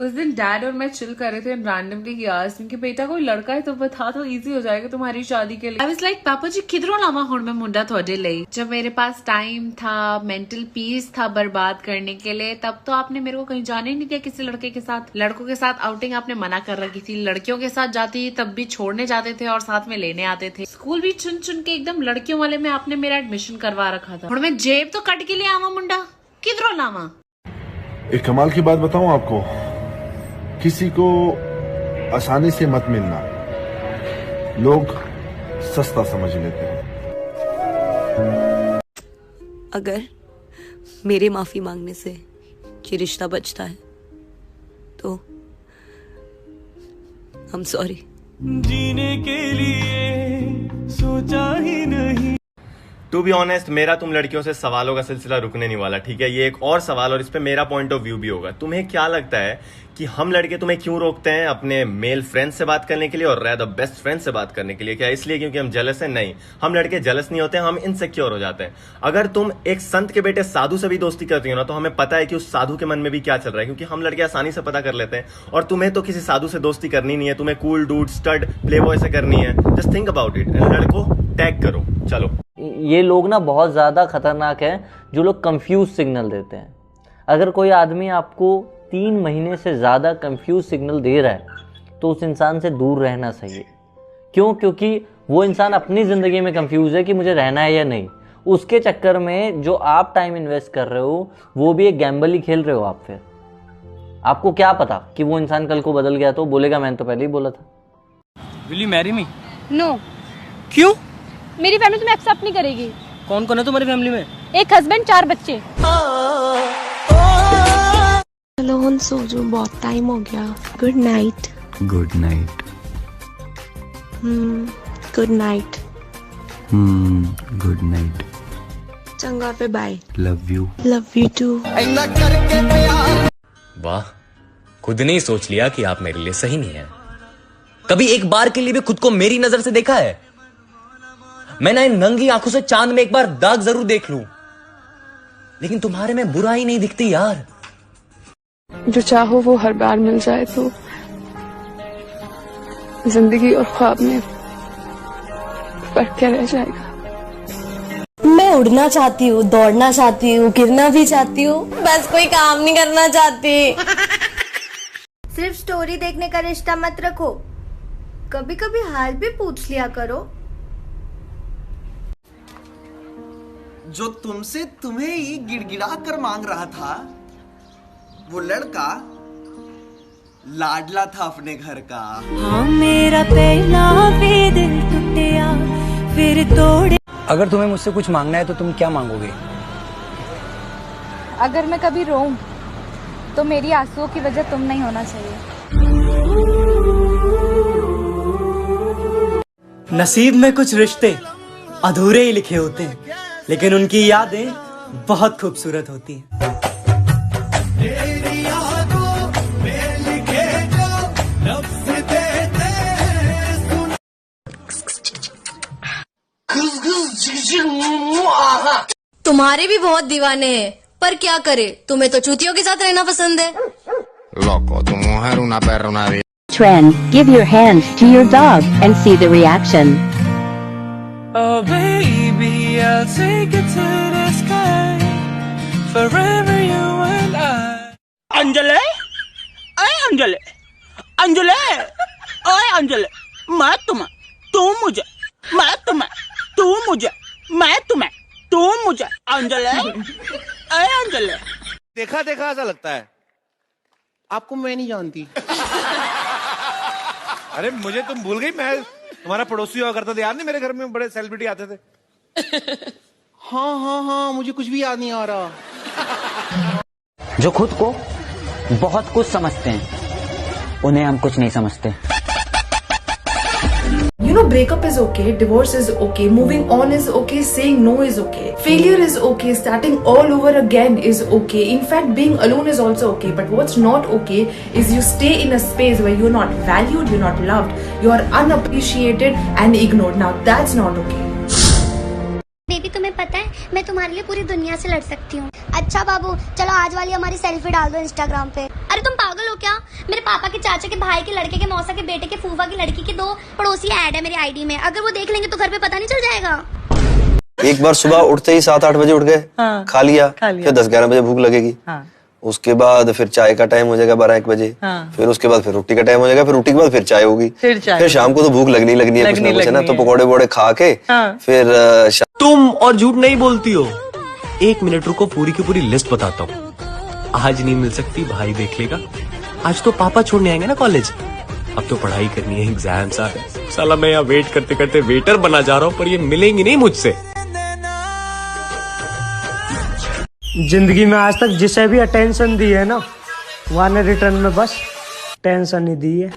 उस दिन डैड और मैं चिल कर रहे थे रैंडमली यास्मीन के बेटा कोई लड़का है तो बता तो इजी हो जाएगा तुम्हारी शादी के लिए। आई वाज लाइक पापा जी किधरों लावा हुण मैं मुंडा थोड़े लिए। जब मेरे पास टाइम था, मेंटल पीस था बर्बाद करने के लिए, तब तो आपने मेरे को कहीं जाने ही नहीं दिया किसी लड़के के साथ। लड़कों के साथ आउटिंग आपने मना कर रखी थी, लड़कियों के साथ जाती तब भी छोड़ने जाते थे और साथ में लेने आते थे। स्कूल भी चुन चुन के एकदम लड़कियों वाले में आपने मेरा एडमिशन करवा रखा था। हुण मैं जेब तो कट के लिए आवा मुंडा किधरों लावा। एक कमाल की बात बताऊं आपको, किसी को आसानी से मत मिलना, लोग सस्ता समझ लेते हैं। अगर मेरे माफी मांगने से ये रिश्ता बचता है तो I'm sorry। जीने के लिए सोचा ही नहीं। टू बी ऑनेस्ट, मेरा तुम लड़कियों से सवालों का सिलसिला रुकने नहीं वाला, ठीक है। ये एक और सवाल और इस पे मेरा पॉइंट ऑफ व्यू भी होगा। तुम्हें क्या लगता है कि हम लड़के तुम्हें क्यों रोकते हैं अपने मेल फ्रेंड से बात करने के लिए और रेदर बेस्ट फ्रेंड से बात करने के लिए? क्या इसलिए क्योंकि हम जेलस हैं? नहीं, हम लड़के जेलस नहीं होते, हम इनसिक्योर हो जाते हैं। अगर तुम एक संत के बेटे साधु से भी दोस्ती करती हो ना, तो हमें पता है कि उस साधु के मन में भी क्या चल रहा है, क्योंकि हम लड़के आसानी से पता कर लेते हैं। और तुम्हें तो किसी साधु से दोस्ती करनी नहीं है, तुम्हें cool dude stud play boy से करनी है। Just think about it. लड़कों टैग करो। चलो, ये लोग ना बहुत ज़्यादा खतरनाक हैं जो लोग कंफ्यूज सिग्नल देते हैं। अगर कोई आदमी आपको 3 महीने से ज़्यादा कंफ्यूज सिग्नल दे रहा है तो उस इंसान से दूर रहना चाहिए। क्यों? क्योंकि वो इंसान अपनी ज़िंदगी में कंफ्यूज है कि मुझे रहना है या नहीं। उसके चक्कर में जो आप टाइम इन्वेस्ट कर रहे हो वो भी एक गैम्बल ही खेल रहे हो आप। फिर आपको क्या पता कि वो इंसान कल को बदल गया तो बोलेगा मैंने तो पहले ही बोला था। Will you marry me? No. क्यों? मेरी फैमिली तुम्हें एक्सेप्ट नहीं करेगी। कौन कौन है तुम्हारी फैमिली में? एक हस्बैंड, 4 बच्चे। चलो सो जो, बहुत टाइम हो गया। Good night. Good night. Good night. Good night. चंगा पे bye. Love you. Love you too. वाह, खुद ने ही सोच लिया कि आप मेरे लिए सही नहीं है। कभी एक बार के लिए भी खुद को मेरी नजर से देखा है? मैं ना इन नंगी आंखों से चांद में एक बार दाग जरूर देख लूं, लेकिन तुम्हारे में बुरा ही नहीं दिखती यार। जो चाहो वो हर बार मिल जाए तो जिंदगी और ख्वाब में फर्क क्या रह जाएगा। मैं उड़ना चाहती हूँ, दौड़ना चाहती हूँ, गिरना भी चाहती हूँ, बस कोई काम नहीं करना चाहती। सिर्फ स्टोरी देखने का रिश्ता मत रखो, कभी कभी हाल भी पूछ लिया करो। जो तुमसे तुम्हें ही गिड़गिड़ा कर मांग रहा था, वो लड़का लाडला था अपने घर का। हाँ, मेरा पहला भी दिल टूटा फिर तोड़े। अगर तुम्हें मुझसे कुछ मांगना है तो तुम क्या मांगोगे? अगर मैं कभी रोऊं तो मेरी आंसुओं की वजह तुम नहीं होना चाहिए। नसीब में कुछ रिश्ते अधूरे ही लिखे होते हैं, लेकिन उनकी यादें बहुत खूबसूरत होती हैं। तुम्हारे भी बहुत दीवाने हैं, पर क्या करे, तुम्हें तो चूतियों के साथ रहना पसंद है। Loco, tu mujer una perra, una vida. Trend, give your hand to your dog and see the reaction. Oh baby, I'll take it to the sky, forever you and I. Anjali, अरे अंजलि, अंजलि, ओए अंजलि, मैं तुम्हें, तू मुझे, मैं तुम्हें, तू मुझे, मैं तुम्हें, तू मुझे, अंजलि, अरे अंजलि। देखा देखा ऐसा लगता है, आपको मैं नहीं जानती। अरे मुझे तुम भूल गई, मैं तुम्हारा पड़ोसी हुआ करता था, याद नहीं? मेरे घर में बड़े सेलिब्रिटी आते थे। हाँ हाँ हाँ, मुझे कुछ भी याद नहीं आ रहा। जो खुद को बहुत कुछ समझते हैं उन्हें हम कुछ नहीं समझते। You know, breakup is okay, divorce is okay, moving on is okay, saying no is okay, failure is okay, starting all over again is okay. In fact, being alone is also okay. But what's not okay is you stay in a space where you're not valued, you're not loved, you're unappreciated and ignored. Now that's not okay. Baby, तुम्हें पता है मैं तुम्हारे लिए पूरी दुनिया से लड़ सकती हूँ। अच्छा बाबू, चलो आज वाली हमारी सेल्फी डाल दो इंस्टाग्राम पे। अरे तुम पागल हो क्या? पापा के चाचा के भाई के लड़के के मौसा के बेटे के फूफा की लड़की के 2 पड़ोसी ऐड है मेरी आईडी में। अगर वो देख लेंगे तो घर पे पता नहीं चल जाएगा। एक बार सुबह उठते ही 7-8 बजे उठ गए, खा लिया, फिर 10-11 बजे भूख लगेगी, उसके बाद फिर चाय का टाइम हो जाएगा 12-1 बजे, फिर उसके बाद फिर रोटी का टाइम हो जाएगा, फिर रोटी के बाद फिर चाय होगी, फिर शाम को तो भूख लगनी है कुछ ना कुछ, है ना, तो पकौड़े वकौड़े खा के फिर तुम और झूठ नहीं बोलती हो। 1 मिनट रुको, पूरी की पूरी लिस्ट बताता हूँ। आज नहीं मिल सकती, भाई देख लेगा। आज तो पापा छोड़ने आएंगे ना कॉलेज। अब तो पढ़ाई करनी है, एग्जाम्स आ गए। साला मैं यहाँ वेट करते करते वेटर बना जा रहा हूँ, पर ये मिलेंगी नहीं मुझसे। जिंदगी में आज तक जिसे भी अटेंशन दी है ना, वहाँ ने रिटर्न में बस टेंशन ही दी है।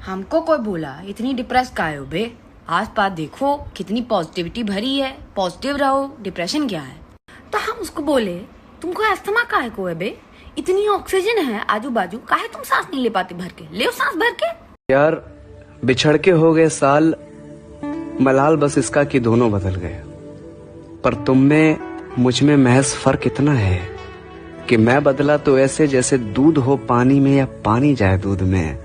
हमको कोई बोला इतनी डिप्रेस काहे हो बे? आस पास देखो कितनी पॉजिटिविटी भरी है, पॉजिटिव रहो, डिप्रेशन क्या है? तो हम उसको बोले तुमको अस्थमा काहे को है बे? इतनी ऑक्सीजन है आजू बाजू, काहे तुम सांस नहीं ले पाते भर के? ले सांस भर के। यार बिछड़ के हो गए साल, मलाल बस इसका कि दोनों बदल गए, पर तुम में मुझ में महज फर्क इतना है कि मैं बदला तो ऐसे जैसे दूध हो पानी में या पानी जाए दूध में,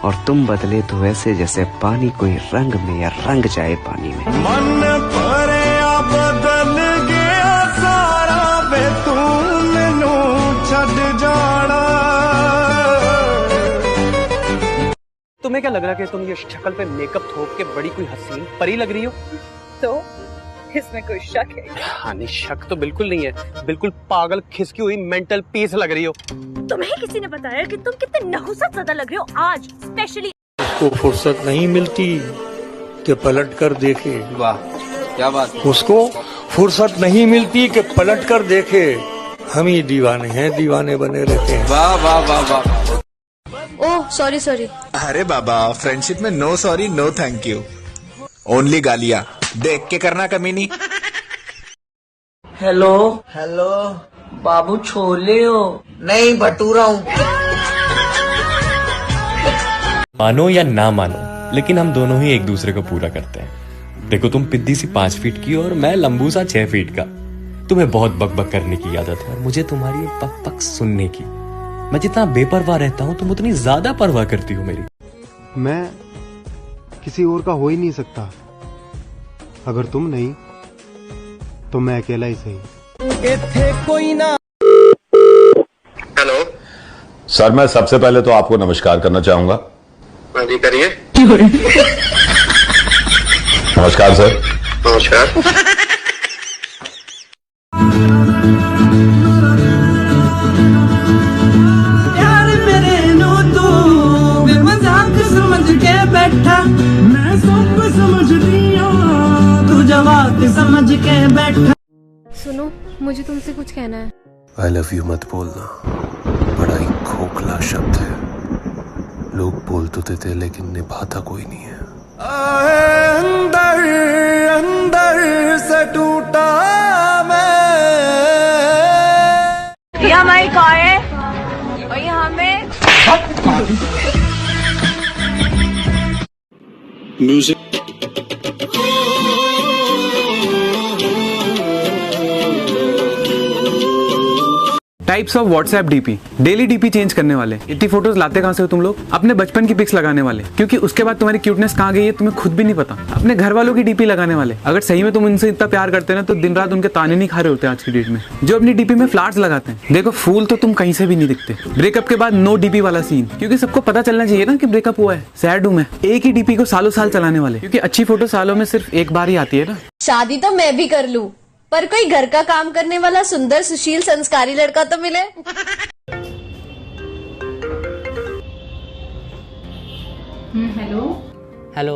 और तुम बदले तो ऐसे जैसे पानी कोई रंग में या रंग जाए पानी में। मन परे बदल गया सारा वे तू मैनू छड़ जाना। तुम्हें क्या लग रहा है कि तुम ये शक्ल पे मेकअप थोप के बड़ी कोई हसीन परी लग रही हो? तो इसमें कोई शक है? हाँ नहीं, शक तो बिल्कुल नहीं है, बिल्कुल पागल खिसकी हुई मेंटल पीस लग रही हो। तुम्हें किसी ने बताया कि तुम कितने नहुसत ज़्यादा लग रहे हो आज स्पेशली? उसको फुर्सत नहीं मिलती कि पलट कर देखे। वाह क्या बात। उसको फुर्सत नहीं मिलती कि पलट कर देखे। हम ही दीवाने हैं, दीवाने बने रहते हैं। वाह वाह वाह वाह। Oh sorry sorry. अरे बाबा, फ्रेंडशिप में no sorry no thank you, only गालियां। देख के करना कमीनी। हेलो हेलो बाबू, छोले हो? नहीं, भटूरा हूँ। मानो या ना मानो, लेकिन हम दोनों ही एक दूसरे को पूरा करते हैं। देखो, तुम पिद्दी सी 5 फीट की और मैं लंबू सा 6 फीट का। तुम्हें बहुत बकबक करने की आदत है और मुझे तुम्हारी पक पक सुनने की। मैं जितना बेपरवाह रहता हूँ तुम उतनी ज्यादा परवाह करती हो मेरी। मैं किसी और का हो ही नहीं सकता। अगर तुम नहीं तो मैं अकेला ही सही। कोई ना। हेलो सर, मैं सबसे पहले तो आपको नमस्कार करना चाहूंगा। हाँ जी करिए। नमस्कार सर। नमस्कार। यार मेरे नो तू बेमजाक समझ के बैठा, मैं सब समझ दिया, तू जवाब समझ के बैठा। सुनो, मुझे तुमसे कुछ कहना है। आई लव यू मत बोलना, बड़ा ही खोखला शब्द है। लोग बोल तो देते लेकिन निभाता कोई नहीं है। अंदर अंदर से टूटा मैं। ये हमारी कार है और ये हमें music. Types of WhatsApp DP. Daily DP change करने वाले। इतनी फोटोज लाते कहां से हो तुम लोग? अपने बचपन की पिक्स लगाने वाले, क्योंकि उसके बाद तुम्हारी क्यूटनेस कहां गई है तुम्हें खुद भी नहीं पता। अपने घर वालों की डीपी लगाने वाले। अगर सही में तुम उनसे इतना प्यार करते ना तो दिन रात उनके ताने नहीं खा रहे होते आज की डेट में। जो अपनी डीपी में फ्लावर्स लगाते हैं। देखो, फूल तो तुम कहीं से भी नहीं दिखते। ब्रेकअप के बाद नो डीपी वाला सीन, क्योंकि सबको पता चलना चाहिए ना कि ब्रेकअप हुआ है। सैड हूं मैं। एक ही डीपी को सालों साल चलाने वाले, क्योंकि अच्छी फोटो सालों में सिर्फ एक बार ही आती है ना। शादी तो मैं भी कर लूं, पर कोई घर का काम करने वाला सुंदर सुशील संस्कारी लड़का तो मिले। हेलो हेलो,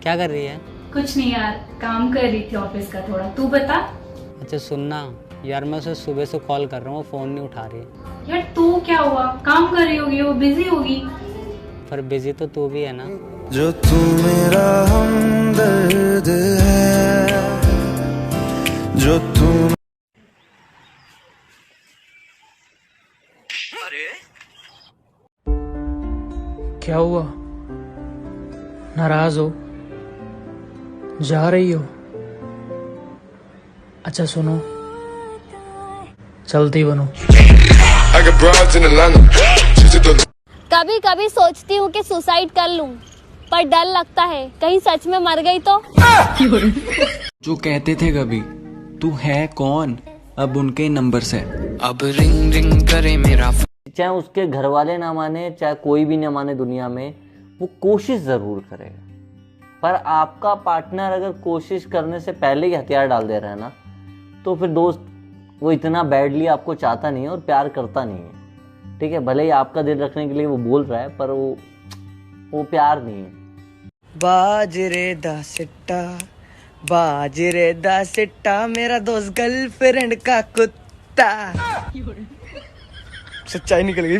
क्या कर रही है? कुछ नहीं यार, काम कर रही थी ऑफिस का थोड़ा। तू बता। अच्छा सुनना यार, मैं उसे सुबह से कॉल कर रहा हूँ, फोन नहीं उठा रही है। यार तू क्या हुआ, काम कर रही होगी, वो बिजी होगी। पर बिजी तो तू भी है ना। जो तू मेरा हमदर्द है, जो तू। क्या हुआ? नाराज हो? जा रही हो? अच्छा सुनो, चलती बनो। कभी कभी सोचती हूँ कि सुसाइड कर लूं, पर डर लगता है कहीं सच में मर गई तो। जो कहते थे कभी तू है कौन, अब उनके नंबर से अब रिंग रिंग करे मेरा। चाहे उसके घर वाले ना माने, चाहे कोई भी ना माने दुनिया में, वो कोशिश जरूर करेगा। पर आपका पार्टनर अगर कोशिश करने से पहले ही हथियार डाल दे रहा है ना, तो फिर दोस्त वो इतना बैडली आपको चाहता नहीं है और प्यार करता नहीं है। ठीक है, भले ही आपका दिल रखने के लिए वो बोल रहा है, पर वो प्यार नहीं है। बाजरे दा सिट्टा, बाजरे दा सिट्टा, मेरा दोस्त गर्लफ्रेंड का कुत्ता। सच्चाई निकल गई।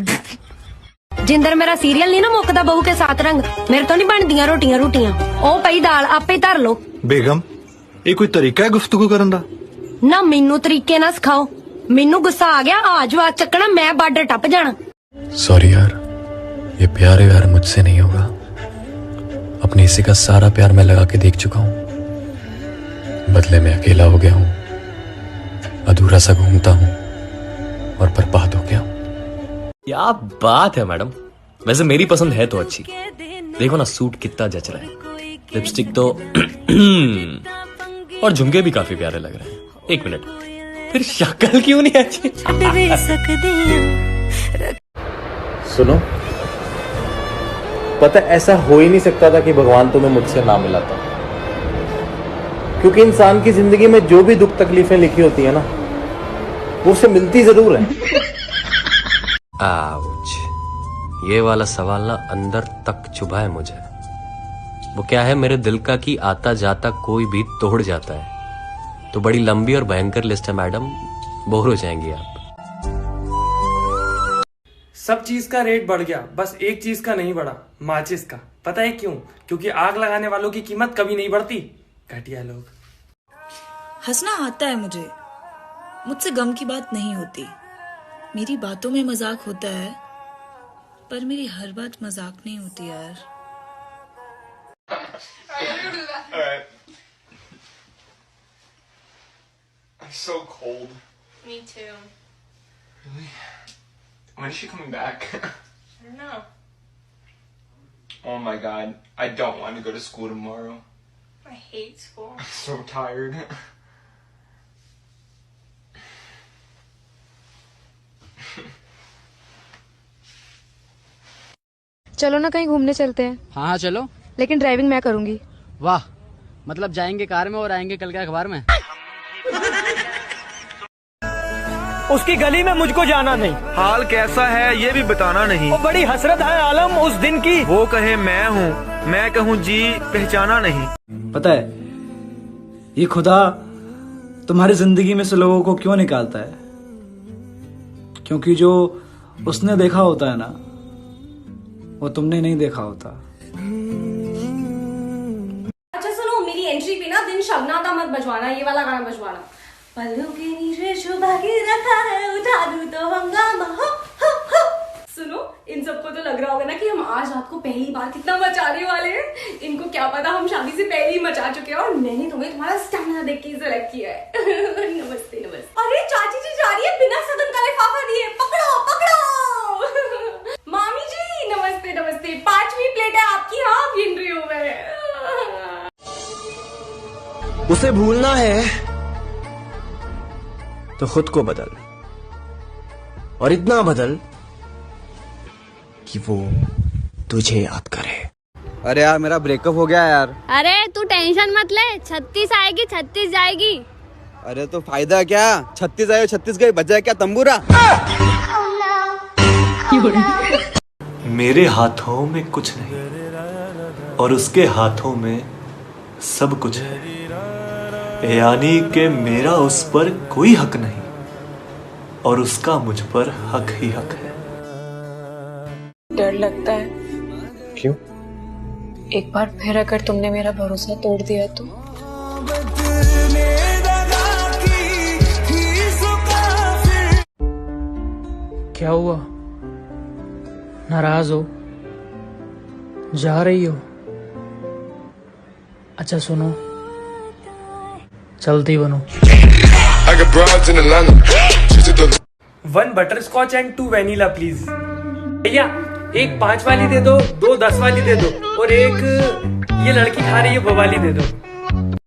जिंदर मेरा सीरियल नहीं ना मुकदा बहू के साथ रंग, मेरे तो नहीं बनदियां रोटियां रोटियां। ओ पई दाल आपे धर लो। बेगम ये कोई तरीका है गुफ्तगू करन दा? ना मैनू तरीके ना सिखाओ, मैनू गुस्सा आ गया, आज बात चकना, मैं बार्डर टप जाना। सॉरी यार, ये प्यार यार मुझसे नहीं होगा। अपने हिस्से का सारा प्यार मैं लगा के देख चुका हूँ, बदले में अकेला हो गया हूँ, अधूरा सा घूमता हूँ और बर्बाद हो गया हूँ। क्या बात है मैडम, वैसे मेरी पसंद है तो अच्छी। देखो ना सूट कितना जच रहा है, लिपस्टिक तो और झुमके भी काफी प्यारे लग रहे हैं। एक मिनट, फिर शक्ल क्यों नहीं अच्छी? सुनो, पता ऐसा हो ही नहीं सकता था कि भगवान तुम्हें मुझसे ना मिलाता, क्योंकि इंसान की जिंदगी में जो भी दुख तकलीफें लिखी होती है ना, वो उससे मिलती जरूर है। आउच, ये वाला सवाल ना अंदर तक चुभा है मुझे। वो क्या है मेरे दिल का कि आता जाता कोई भी तोड़ जाता है। तो बड़ी लंबी और भयंकर लिस्ट है मैडम, बोर हो जाएंगी आप। सब चीज का रेट बढ़ गया, बस एक चीज का नहीं बढ़ा, माचिस का। पता है क्यों? क्योंकि आग लगाने वालों की कीमत कभी नहीं बढ़ती। घटिया लोग। हंसना आता है मुझे, मुझसे गम की बात नहीं होती। मेरी बातों में मजाक होता है, पर मेरी हर बात मजाक नहीं होती यार। I'm so cold. Me too. Really? When is she coming back? I don't know. Oh my god, I don't want to go to school tomorrow. I hate school. I'm so tired. चलो ना कहीं घूमने चलते हैं। हाँ चलो, लेकिन driving मैं करूंगी। वाह, मतलब जाएंगे कार में और आएंगे कल के अखबार में। उसकी गली में मुझको जाना नहीं, हाल कैसा है ये भी बताना नहीं। वो बड़ी हसरत है आलम उस दिन की, वो कहे मैं हूँ, मैं कहूँ जी पहचाना नहीं। पता है ये खुदा तुम्हारी जिंदगी में से लोगों को क्यों निकालता है? क्योंकि जो उसने देखा होता है ना, वो तुमने नहीं देखा होता। अच्छा सुनो, मेरी एंट्री पे ना दिन शबनादा मत बजवाना, ये वाला गाना बजवाना। पल्लू के नीचे छुपा के रखा है, उठा दूं तो हंगामा हो हो हो। सुनो, इन सबको तो लग रहा होगा ना कि हम आज रात को पहली बार कितना मचाने वाले हैं। इनको क्या पता हम शादी से पहले ही मचा चुके हैं, और मैंने तुम्हें तुम्हारा स्टैमिना देख के सेलेक्ट किया है। नमस्ते नमस्ते। अरे चाची जी जा रही है बिना सगन का लिफाफा दिए, पकड़ो पकड़ो। मामी जी नमस्ते नमस्ते, 5वीं प्लेट है आपकी, हाँ गिन रही हूँ मैं। उसे भूलना है तो खुद को बदल, और इतना बदल कि वो तुझे याद करे। अरे यार मेरा ब्रेकअप हो गया यार। अरे तू टेंशन मत ले, 36 आएगी 36 जाएगी। अरे तो फायदा क्या, 36 आए 36 गए, बजाय क्या तंबूरा। मेरे हाथों में कुछ नहीं और उसके हाथों में सब कुछ है, यानी कि मेरा उस पर कोई हक नहीं और उसका मुझ पर हक ही हक है। डर लगता है। क्यों? एक बार फिर अगर तुमने मेरा भरोसा तोड़ दिया तो। क्या हुआ, नाराज हो, जा रही हो? अच्छा सुनो, चलती बनो। 1 बटरस्कॉच एंड 2 वेनिला प्लीज। भैया 1 5 वाली दे दो, 2 10 वाली दे दो, और 1 ये लड़की खा रही है वो वाली दे दो।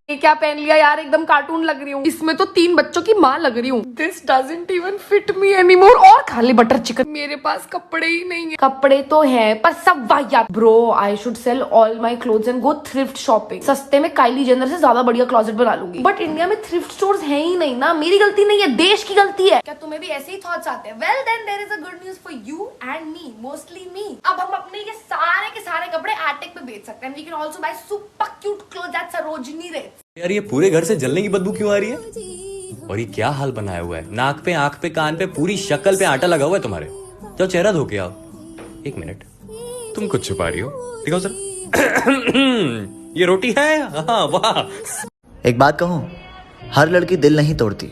ये क्या पहन लिया यार, एकदम कार्टून लग रही हूँ। इसमें तो 3 बच्चों की माँ लग रही हूँ। This doesn't even fit me anymore. और खा ले बटर चिकन। मेरे पास कपड़े ही नहीं है। कपड़े तो है पर सब वाहियात। Bro I should sell all my clothes and go thrift shopping. सस्ते में काइली जेनर से ज्यादा बढ़िया क्लोजेट बना लूंगी। बट इंडिया में थ्रिफ्ट स्टोर्स है ही नहीं ना। मेरी गलती नहीं है, देश की गलती है। क्या तुम्हें भी ऐसे ही थॉट्स आते हैं? Well then there is a good news for you and me, mostly me. अब हम अपने ये सारे के सारे कपड़े आर्टेक पे बेच सकते हैं। We can also buy super cute clothes at Sarojini rates. यार ये पूरे घर से जलने की बदबू क्यों आ रही है? और ये क्या हाल बनाया हुआ है? नाक पे, आंख पे, कान पे, पूरी शक्ल पे आटा लगा हुआ है तुम्हारे। जाओ चेहरा धो के आओ। 1 मिनट, तुम कुछ छुपा रही हो? दिखाओ सर। ये रोटी है? हाँ वाह। एक बात कहूं, हर लड़की दिल नहीं तोड़ती,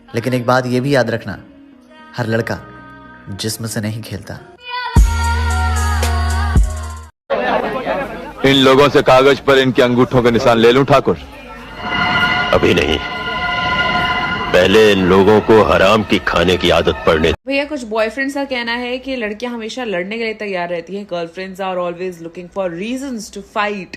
लेकिन एक बात ये भी याद रखना, हर लड़का जिस्म से नहीं खेलता। इन लोगों से कागज पर इनके अंगूठों के निशान ले लूं ठाकुर? अभी नहीं, पहले इन लोगों को हराम की खाने की आदत पड़ने। भैया कुछ बॉयफ्रेंड्स का कहना है कि लड़कियां हमेशा लड़ने के लिए तैयार रहती हैं। Girlfriends are always looking for reasons to fight.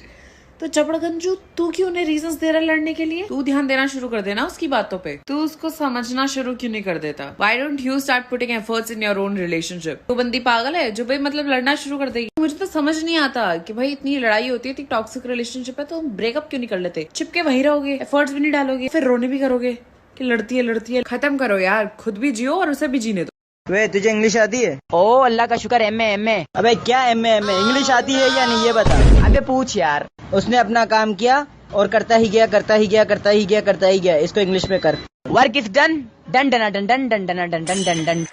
तो चपड़गंजू, तू क्यों उन्हें रीजंस दे रहा है लड़ने के लिए? तू ध्यान देना शुरू कर देना उसकी बातों पे। तू उसको समझना शुरू क्यों नहीं कर देता? Why don't you start putting efforts in your own relationship? तो बंदी पागल है जो भाई मतलब लड़ना शुरू कर देगी। मुझे तो समझ नहीं आता कि भाई इतनी लड़ाई होती है, इतनी टॉक्सिक रिलेशनशिप है, तो ब्रेकअप क्यों नहीं कर लेते? चिपके वहीं रहोगे, एफर्ट्स भी नहीं डालोगे, फिर रोने भी करोगे कि लड़ती है। खत्म करो यार, खुद भी जियो और उसे भी जीने दो। वे तुझे इंग्लिश आती है? ओ अल्लाह का शुक्र, एमए। अबे क्या एमए इंग्लिश आती है या नहीं ये बता। अबे पूछ यार। उसने अपना काम किया और करता ही गया। इसको इंग्लिश में कर। Work is done, done done done done done done done done done done.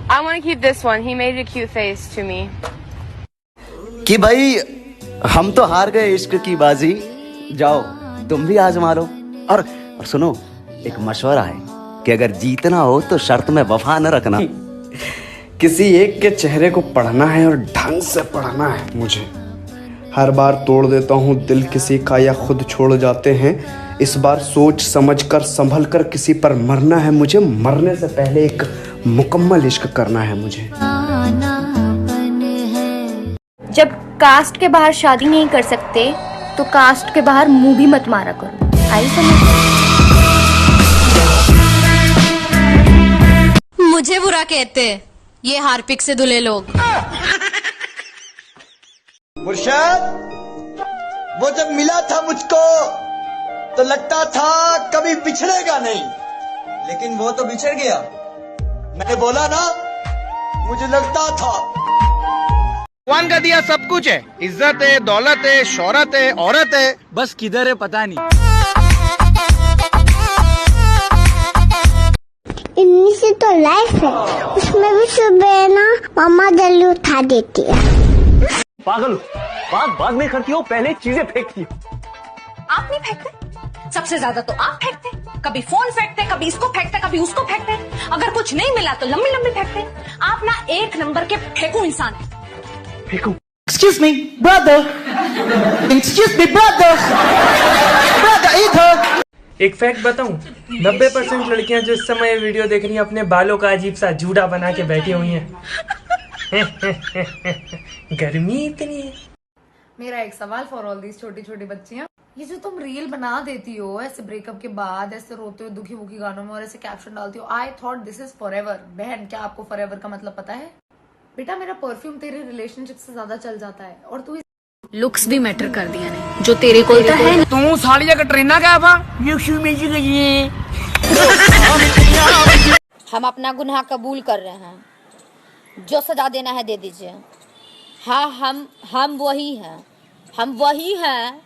I want to keep this one. He made a cute face to me. कि भाई हम तो हार गए इश्क की बाजी, जाओ तुम भी आजमा लो। और सुनो, एक मशवरा है कि अगर जीतना हो तो शर्त में वफा न रखना। किसी एक के चेहरे को पढ़ना है और ढंग से पढ़ना है मुझे। हर बार तोड़ देता हूँ दिल किसी का या खुद छोड़ जाते हैं। इस बार सोच समझ कर संभल कर किसी पर मरना है मुझे। मरने से पहले एक मुकम्मल इश्क करना है मुझे। जब कास्ट के बाहर शादी नहीं कर सकते तो कास्ट के बाहर मुंह भी मत मारा करो। आई समझ? मुझे बुरा कहते ये हार्पिक से धुले लोग। मुर्शद, वो जब मिला था मुझको तो लगता था कभी बिछड़ेगा नहीं, लेकिन वो तो बिछड़ गया। मैंने बोला ना, मुझे लगता था। भगवान का दिया सब कुछ है, इज्जत है, दौलत है, शोहरत है, औरत है, बस किधर है पता नहीं। इनमें से तो लाइफ है, उसमें भी सुबह ना मम्मा जल्दी उठा देती है। पागल हो, बात बाद में करती हो, पहले चीजें फेंकती हो। आप नहीं फेंकते? सबसे ज्यादा तो आप फेंकते। कभी फोन फेंकते, कभी इसको फेंकते, कभी उसको फेंकते। अगर कुछ नहीं मिला तो लंबी लंबी फेंकते। आप ना 1 नंबर के फेंकू इंसान है। Excuse me, brother. Excuse me, brother. Brother, इधर। एक फैक्ट बताऊं, 90% लड़कियां जो इस समय वीडियो देख रही हैं अपने बालों का अजीब सा जूड़ा बना के बैठी हुई हैं। गर्मी इतनी है। मेरा एक सवाल फॉर ऑल दीज छोटी छोटी बच्चियां, ये जो तुम रील बना देती हो ऐसे ब्रेकअप के बाद, ऐसे रोते हो दुखी मुखी गानों में और ऐसे कैप्शन डालती हो, I thought this is forever. बहन, क्या आपको फॉरएवर का मतलब पता है? बेटा, मेरा परफ्यूम तेरे रिलेशनशिप से ज्यादा चल जाता है और तू लुक्स भी मैटर कर दिया नहीं जो तेरे को है। तू सालिया का ट्रेना क्या था? हम अपना गुनाह कबूल कर रहे हैं, जो सजा देना है दे दीजिए। हाँ, हम वही हैं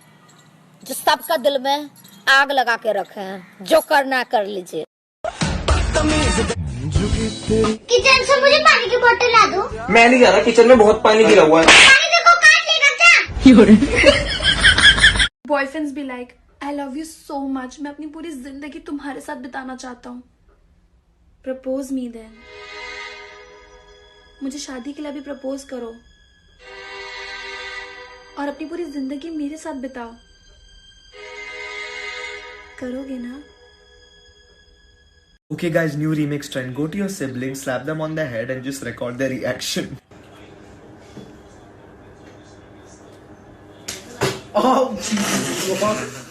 जो सबका दिल में आग लगा के रखे हैं। जो करना कर लीजिए। किचन से मुझे पानी की बोतल ला दो। मैं नहीं जा रहा, किचन में बहुत पानी गिरा हुआ है। पानी देखो, काट लेगा क्या? बॉयफ्रेंड्स भी like, I love you so much, मैं अपनी पूरी जिंदगी तुम्हारे साथ बिताना चाहता हूँ। Propose me then. मुझे शादी के लिए भी प्रपोज करो, और अपनी पूरी जिंदगी मेरे साथ बिताओ। करोगे ना? Okay guys, new remix trend. Go to your siblings, slap them on the head and just record their reaction. Oh, Jesus.